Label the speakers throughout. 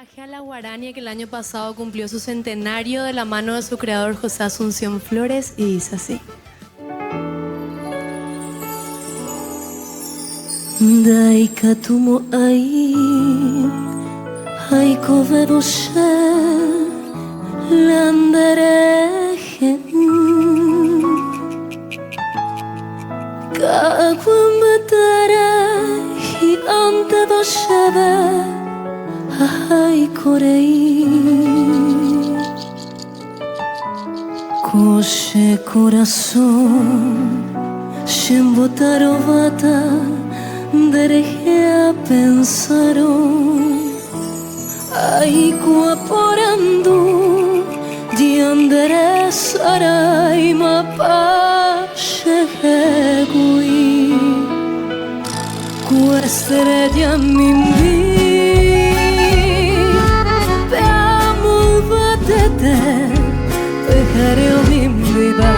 Speaker 1: homenaje a la Guarania que el año pasado cumplió su centenario de la mano de su creador José Asunción Flores y dice así. Daikatumo ai haiko vedosher landerehen kagumatare hi ante doshebe ai korei koshe corazón shembotarovata derejé a pensar aiku aporandu diandere sarai mapashehegui ku estrella mimbi peamul batete pejareo mimbiba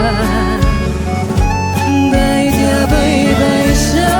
Speaker 1: daidya baidaisha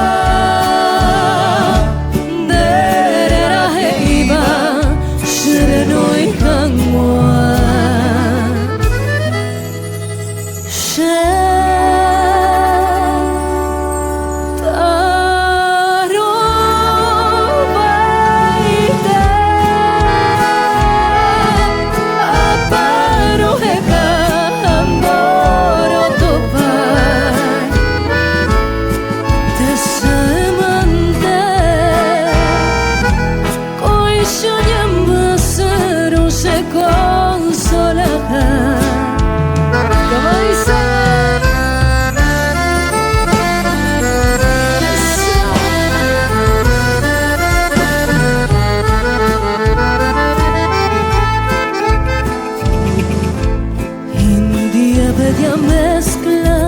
Speaker 1: mezcla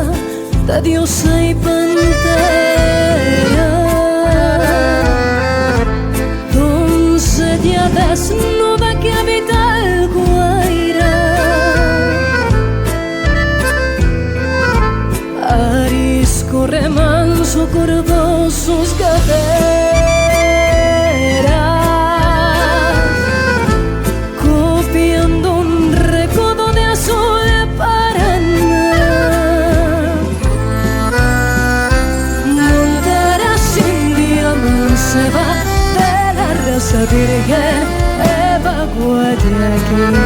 Speaker 1: de diosa y pantera, doncella desnuda que habita el Guaira, arisco remanso cortó sus caderas, copiando un recodo de azul. Se va de la raza virgen, Eva Guayaquil.